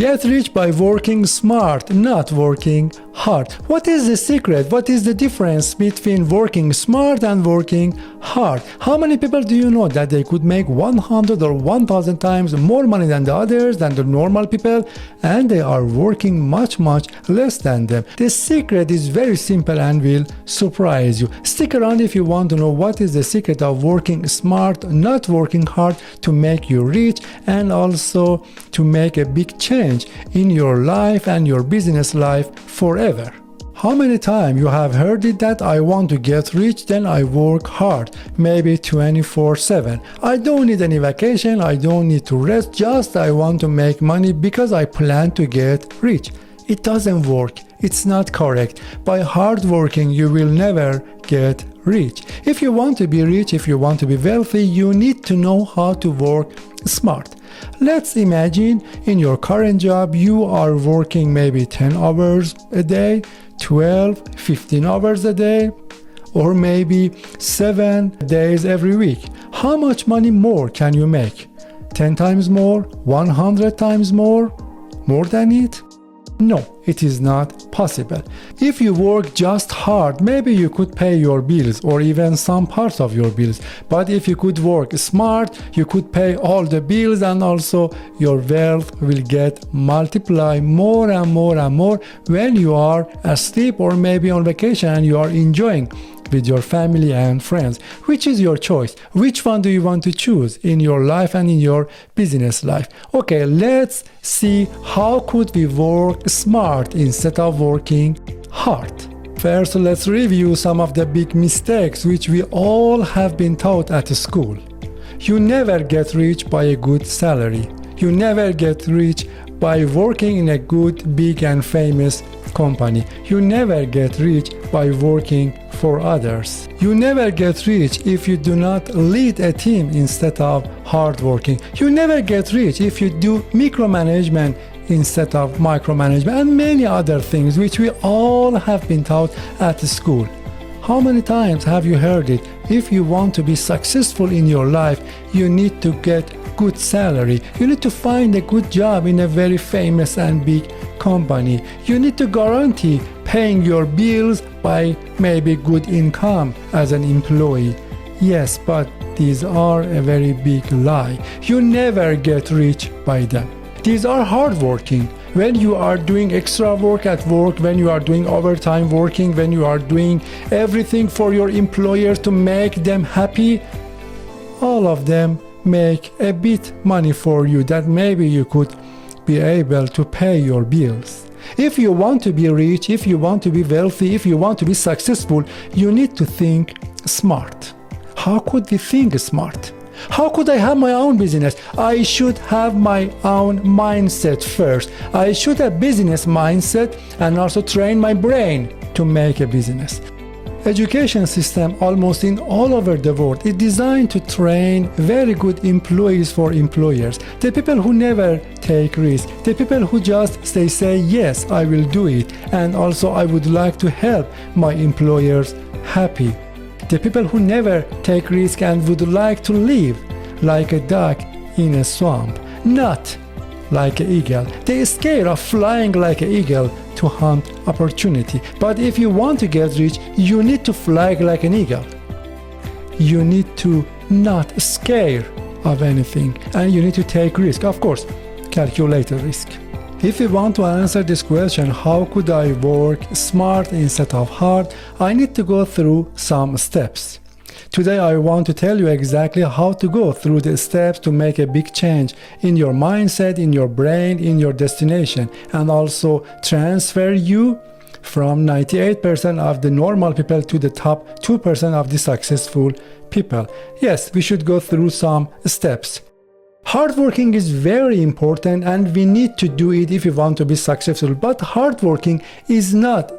Get rich by working smart, not working hard. What is the secret? What is the difference between working smart and working hard? How many people do you know that they could make 100 or 1000 times more money than the others, than the normal people, and they are working much less than them? The secret is very simple and will surprise you. Stick around if you want to know what is the secret of working smart, not working hard, to make you rich and also to make a big change in your life and your business life forever. How many times you have heard it that I want to get rich, then I work hard, maybe 24/7. I don't need any vacation, I don't need to rest, just I want to make money because I plan to get rich. It doesn't work. It's not correct. By hard working, you will never get rich. If you want to be rich, if you want to be wealthy, you need to know how to work smart. Let's imagine in your current job, you are working maybe 10 hours a day, 12, 15 hours a day, or maybe 7 days every week. How much money more can you make? 10 times more? 100 times more? More than it? No, it is not possible. If you work just hard, maybe you could pay your bills or even some parts of your bills. But if you could work smart, you could pay all the bills, and also your wealth will get multiplied more and more and more when you are asleep or maybe on vacation and you are enjoying with your family and friends. Which is your choice? Which one do you want to choose in your life and in your business life? Okay, let's see how could we work smart instead of working hard. First, let's review some of the big mistakes which we all have been taught at school. You never get rich by a good salary. You never get rich by working in a good, big and famous company. You never get rich by working for others. You never get rich if you do not lead a team instead of hard working. You never get rich if you do micromanagement instead of micromanagement, and many other things which we all have been taught at school. How many times have you heard it? If you want to be successful in your life, you need to get good salary. You need to find a good job in a very famous and big company. You need to guarantee paying your bills by maybe good income as an employee. Yes, but these are a very big lie. You never get rich by them. These are hard working. When you are doing extra work at work, when you are doing overtime working, when you are doing everything for your employers to make them happy, all of them make a bit money for you that maybe you could be able to pay your bills. If you want to be rich, if you want to be wealthy, if you want to be successful, you need to think smart. How could we think smart? How could I have my own business? I should have my own mindset first. I should have business mindset and also train my brain to make a business. Education system almost in all over the world is designed to train very good employees for employers. The people who never take risks, the people who just say yes, I will do it, and also I would like to help my employers happy. The people who never take risk and would like to live like a duck in a swamp, not like an eagle. They are scared of flying like an eagle to hunt opportunity. But if you want to get rich, you need to fly like an eagle. You need to not scare of anything, and you need to take risk. Of course, calculated risk. If you want to answer this question, how could I work smart instead of hard, I need to go through some steps. Today I want to tell you exactly how to go through the steps to make a big change in your mindset, in your brain, in your destination, and also transfer you from 98% of the normal people to the top 2% of the successful people. Yes, we should go through some steps. Hard working is very important and we need to do it if we want to be successful, but hard working is not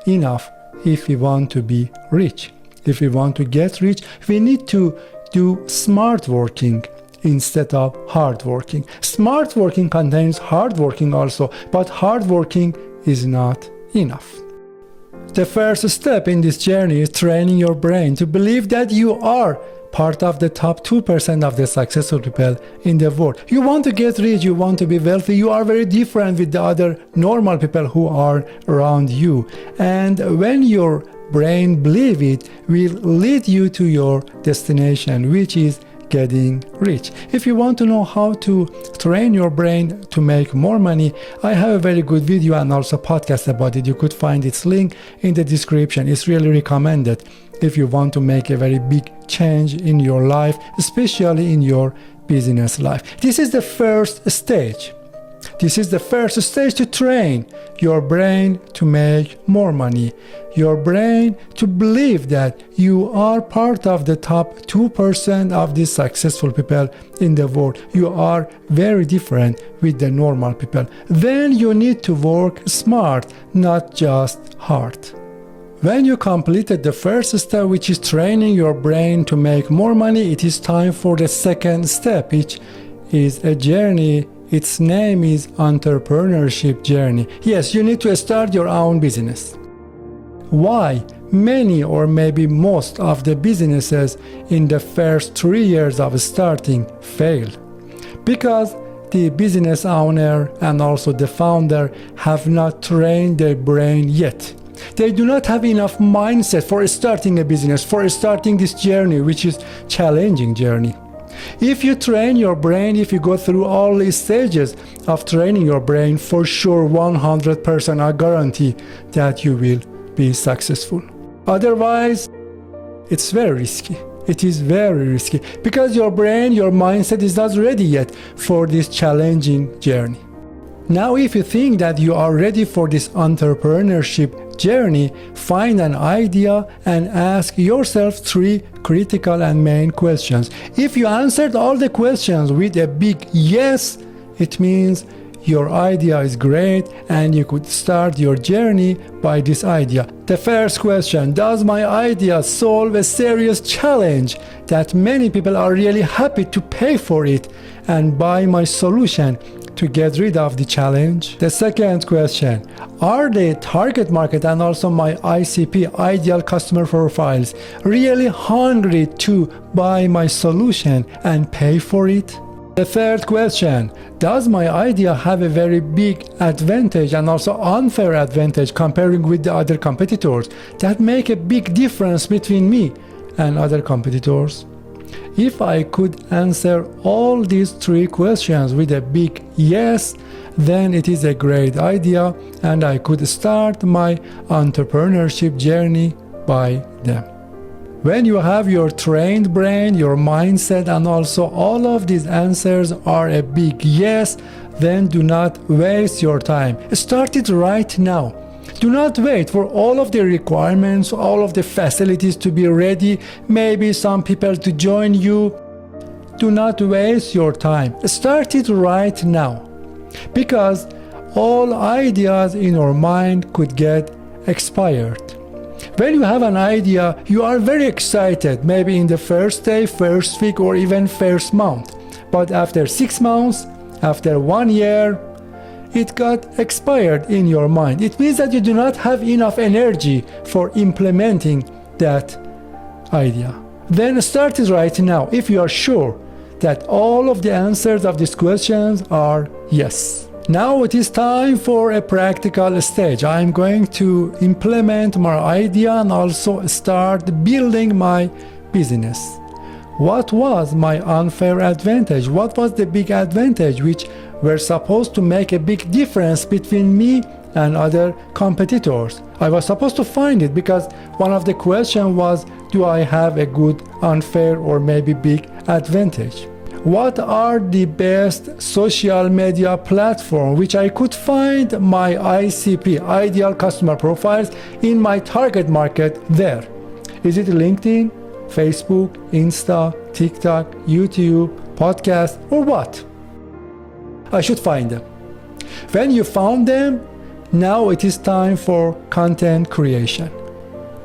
enough if we want to be rich. If we want to get rich, we need to do smart working instead of hard working. Smart working contains hard working also, but hard working is not enough. The first step in this journey is training your brain to believe that you are part of the top 2% of the successful people in the world. You want to get rich, you want to be wealthy, you are very different with the other normal people who are around you. And when your brain believe it, will lead you to your destination, which is getting rich. If you want to know how to train your brain to make more money, I have a very good video and also podcast about it. You could find its link in the description. It's really recommended if you want to make a very big change in your life, especially in your business life. This is the first stage. This is the first stage to train your brain to make more money. Your brain to believe that you are part of the top 2% of the successful people in the world. You are very different with the normal people. Then you need to work smart, not just hard. When you completed the first step, which is training your brain to make more money, it is time for the second step, which is a journey. Its name is Entrepreneurship journey. Yes, you need to start your own business. Why many or maybe most of the businesses in the first 3 years of starting fail? Because the business owner and also the founder have not trained their brain yet. They do not have enough mindset for starting a business, for starting this journey, which is challenging journey. If you train your brain, if you go through all these stages of training your brain, for sure 100% I guarantee that you will be successful. Otherwise, it's very risky. It is very risky because your brain, your mindset is not ready yet for this challenging journey. Now, if you think that you are ready for this entrepreneurship journey, find an idea and ask yourself 3 critical and main questions. If you answered all the questions with a big yes, it means your idea is great and you could start your journey by this idea. The first question: does my idea solve a serious challenge that many people are really happy to pay for it and buy my solution to get rid of the challenge? The second question: are the target market and also my ICP, ideal customer profiles, really hungry to buy my solution and pay for it? The third question: does my idea have a very big advantage and also unfair advantage comparing with the other competitors that make a big difference between me and other competitors? If I could answer all these 3 questions with a big yes, then it is a great idea and I could start my entrepreneurship journey by them. When you have your trained brain, your mindset, and also all of these answers are a big yes, then do not waste your time. Start it right now. Do not wait for all of the requirements, all of the facilities to be ready, maybe some people to join you. Do not waste your time. Start it right now. Because all ideas in your mind could get expired. When you have an idea, you are very excited, maybe in the first day, first week, or even first month. But after 6 months, after 1 year, it got expired in your mind. It means that you do not have enough energy for implementing that idea. Then start it right now if you are sure that all of the answers of these questions are yes. Now it is time for a practical stage. I am going to implement my idea and also start building my business. What was my unfair advantage? What was the big advantage which were supposed to make a big difference between me and other competitors? I was supposed to find it because one of the questions was, do I have a good, unfair, or maybe big advantage? What are the best social media platforms which I could find my ICP, ideal customer profiles, in my target market there? Is it LinkedIn, Facebook, Insta, TikTok, YouTube, podcast, or what? I should find them. When you found them, now it is time for content creation.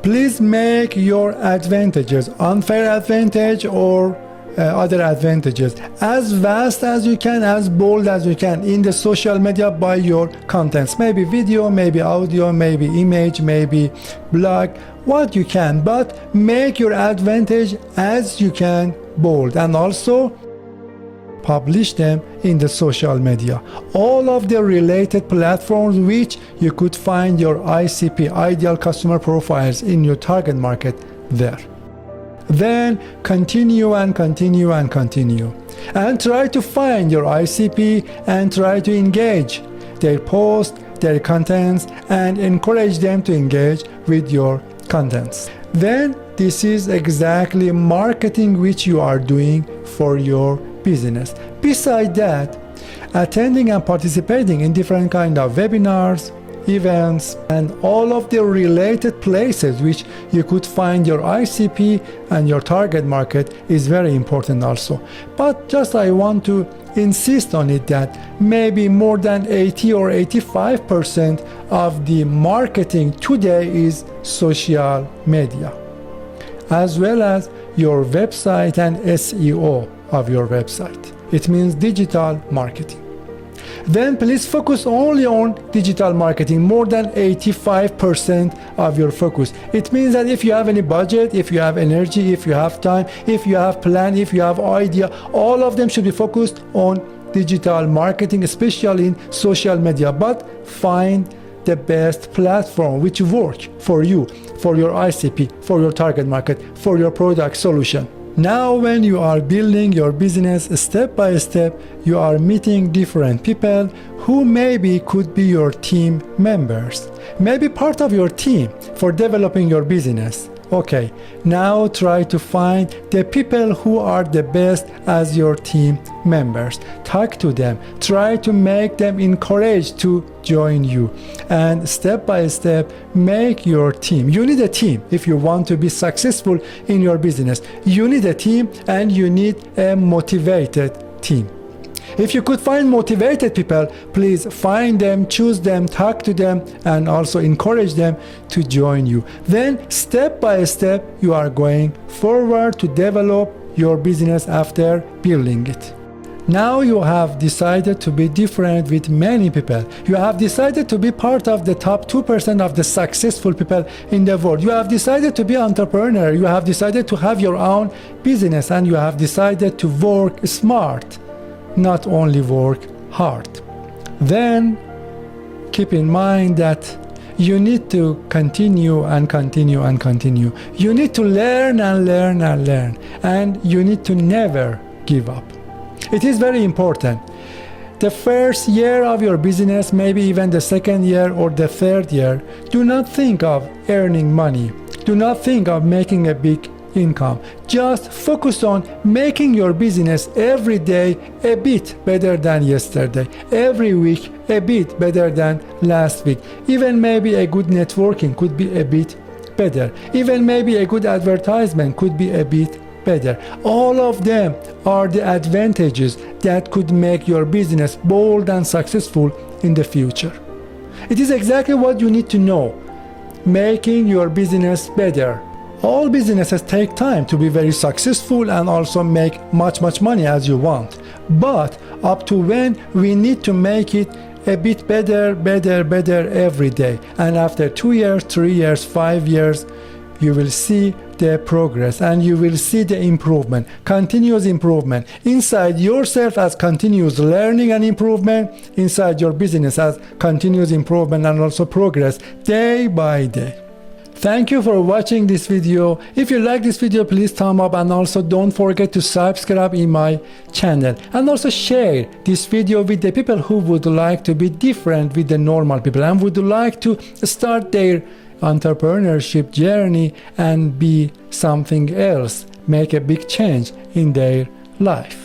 Please make your advantages, unfair advantage or other advantages. As vast as you can, as bold as you can in the social media by your contents. Maybe video, maybe audio, maybe image, maybe blog, what you can, but make your advantage as you can bold, and also publish them in the social media. All of the related platforms which you could find your ICP, ideal customer profiles, in your target market there. Then continue and continue and continue, and try to find your ICP and try to engage their posts, their contents, and encourage them to engage with your contents. Then this is exactly marketing which you are doing for your business. Besides that, attending and participating in different kind of webinars, events, and all of the related places which you could find your ICP and your target market is very important also. But just I want to insist on it that maybe more than 80 or 85% of the marketing today is social media, as well as your website and SEO of your website. It means digital marketing. Then please focus only on digital marketing, more than 85% of your focus. It means that if you have any budget, if you have energy, if you have time, if you have plan, if you have idea, all of them should be focused on digital marketing, especially in social media. But find the best platform which work for you, for your ICP, for your target market, for your product solution. Now when you are building your business step by step, you are meeting different people who maybe could be your team members, maybe part of your team for developing your business. Okay, now try to find the people who are the best as your team members. Talk to them, try to make them encouraged to join you, and step by step make your team. You need a team if you want to be successful in your business. You need a team, and you need a motivated team. If you could find motivated people, please find them, choose them, talk to them, and also encourage them to join you. Then step by step you are going forward to develop your business after building it. Now you have decided to be different with many people. You have decided to be part of the top 2% of the successful people in the world. You have decided to be an entrepreneur. You have decided to have your own business, and you have decided to work smart, not only work hard. Then keep in mind that you need to continue and continue and continue. You need to learn and learn and learn, and you need to never give up. It is very important. The first year of your business, maybe even the second year or the third year, do not think of earning money. Do not think of making a big income. Just focus on making your business every day a bit better than yesterday, every week a bit better than last week. Even maybe a good networking could be a bit better. Even maybe a good advertisement could be a bit better. All of them are the advantages that could make your business bold and successful in the future. It is exactly what you need to know. Making your business better. All businesses take time to be very successful and also make much money as you want. But up to when we need to make it a bit better every day. And after 2 years, 3 years, 5 years, you will see the progress, and you will see the improvement, continuous improvement inside yourself as continuous learning and improvement, inside your business as continuous improvement and also progress day by day. Thank you for watching this video. If you like this video, please thumb up, and also don't forget to subscribe in my channel, and also share this video with the people who would like to be different with the normal people and would like to start their entrepreneurship journey and be something else, make a big change in their life.